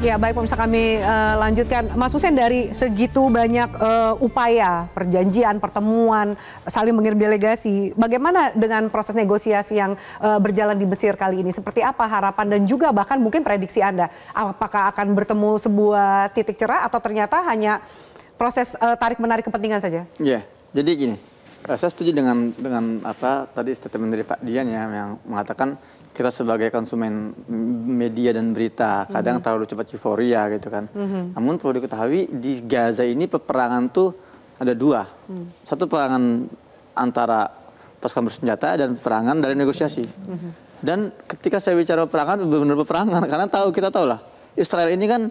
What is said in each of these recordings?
Ya baik pemirsa, kami lanjutkan. Mas Hussein, dari segitu banyak upaya, perjanjian, pertemuan, saling mengirim delegasi, bagaimana dengan proses negosiasi yang berjalan di Mesir kali ini? Seperti apa harapan dan juga bahkan mungkin prediksi Anda? Apakah akan bertemu sebuah titik cerah atau ternyata hanya proses tarik-menarik kepentingan saja? Ya, jadi gini, saya setuju dengan apa tadi statement dari Pak Dian ya, yang mengatakan kita sebagai konsumen media dan berita kadang terlalu cepat euforia gitu kan. Namun perlu diketahui di Gaza ini peperangan tuh ada dua. Satu peperangan antara pasukan bersenjata dan peperangan dari negosiasi. Dan ketika saya bicara peperangan, benar-benar peperangan karena kita tahu lah Israel ini kan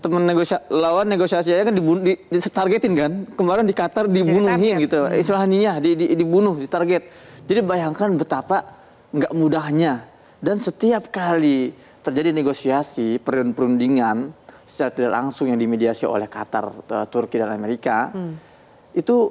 teman lawan negosiasinya kan ditargetin kan. Kemarin di Qatar dibunuhin gitu. Istilahnya dibunuh, ditarget. Jadi bayangkan betapa nggak mudahnya, dan setiap kali terjadi negosiasi perundingan secara tidak langsung yang dimediasi oleh Qatar, Turki dan Amerika, itu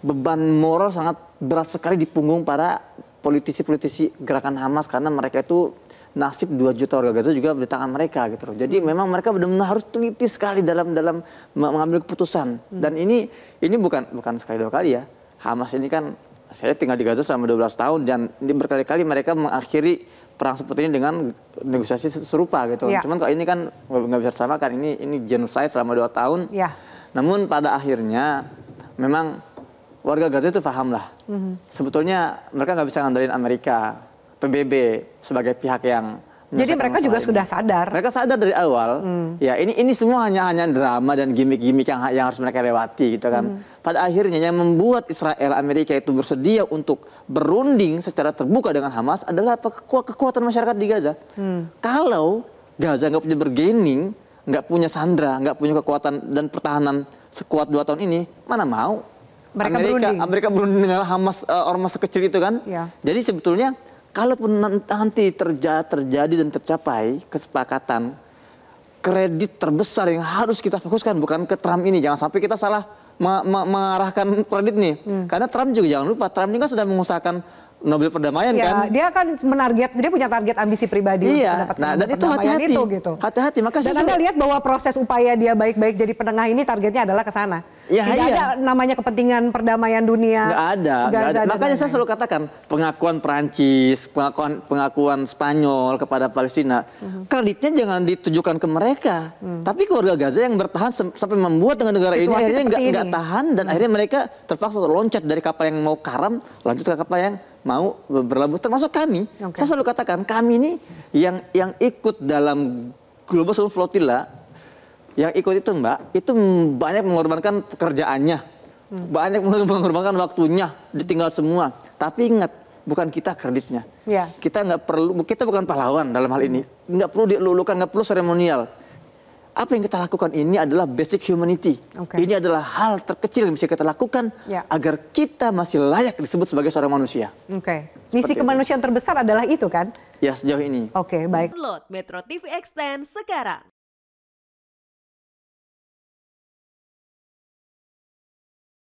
beban moral sangat berat sekali di punggung para politisi-politisi gerakan Hamas, karena mereka itu nasib 2 juta warga Gaza juga di tangan mereka gitu loh. Jadi memang mereka benar-benar harus teliti sekali dalam mengambil keputusan. Dan ini bukan sekali 2 kali ya. Hamas ini kan, saya tinggal di Gaza selama 12 tahun dan berkali-kali mereka mengakhiri perang seperti ini dengan negosiasi serupa gitu. Ya. Cuman kalau ini kan nggak bisa disamakan, ini genocide selama 2 tahun. Ya. Namun pada akhirnya memang warga Gaza itu paham lah. Sebetulnya mereka nggak bisa ngandelin Amerika, PBB sebagai pihak yang. Jadi mereka juga sudah sadar. Mereka sadar dari awal. Ya ini semua hanya drama dan gimmick-gimmick yang harus mereka lewati gitu kan. Pada akhirnya yang membuat Israel, Amerika itu bersedia untuk berunding secara terbuka dengan Hamas adalah kekuatan masyarakat di Gaza. Kalau Gaza nggak punya bargaining, nggak punya sandera, nggak punya kekuatan dan pertahanan sekuat 2 tahun ini, mana mau Amerika berunding dengan Hamas, ormas sekecil itu kan. Ya. Jadi sebetulnya kalaupun nanti terjadi dan tercapai kesepakatan, kredit terbesar yang harus kita fokuskan bukan ke Trump ini. Jangan sampai kita salah mengarahkan kredit nih. Karena Trump juga jangan lupa, Trump ini kan sudah mengusahakan Nobel perdamaian kan. Dia kan dia punya target ambisi pribadi. Iya. Nah, dan itu hati-hati. Gitu. Hati-hati. Maka dan Anda lihat bahwa proses upaya dia baik-baik jadi penengah ini targetnya adalah ke sana. Ya, tidak ada namanya kepentingan perdamaian dunia. Nggak ada. Makanya saya selalu katakan pengakuan Perancis, pengakuan Spanyol kepada Palestina, kreditnya jangan ditujukan ke mereka, tapi ke warga Gaza yang bertahan sampai membuat dengan negara ini akhirnya nggak tahan, dan akhirnya mereka terpaksa loncat dari kapal yang mau karam lanjut ke kapal yang mau berlabuh, termasuk kami. Saya selalu katakan kami ini yang ikut dalam Global Southern Flotilla. Yang ikut itu Mbak, itu banyak mengorbankan pekerjaannya, banyak mengorbankan waktunya, ditinggal semua. Tapi ingat, bukan kita kreditnya. Ya. Kita bukan pahlawan dalam hal ini. Nggak perlu dilulukan, nggak perlu seremonial. Apa yang kita lakukan ini adalah basic humanity. Ini adalah hal terkecil yang bisa kita lakukan agar kita masih layak disebut sebagai seorang manusia. Misi kemanusiaan terbesar adalah itu kan? Ya, sejauh ini. Baik. Download Metro TV Extend sekarang.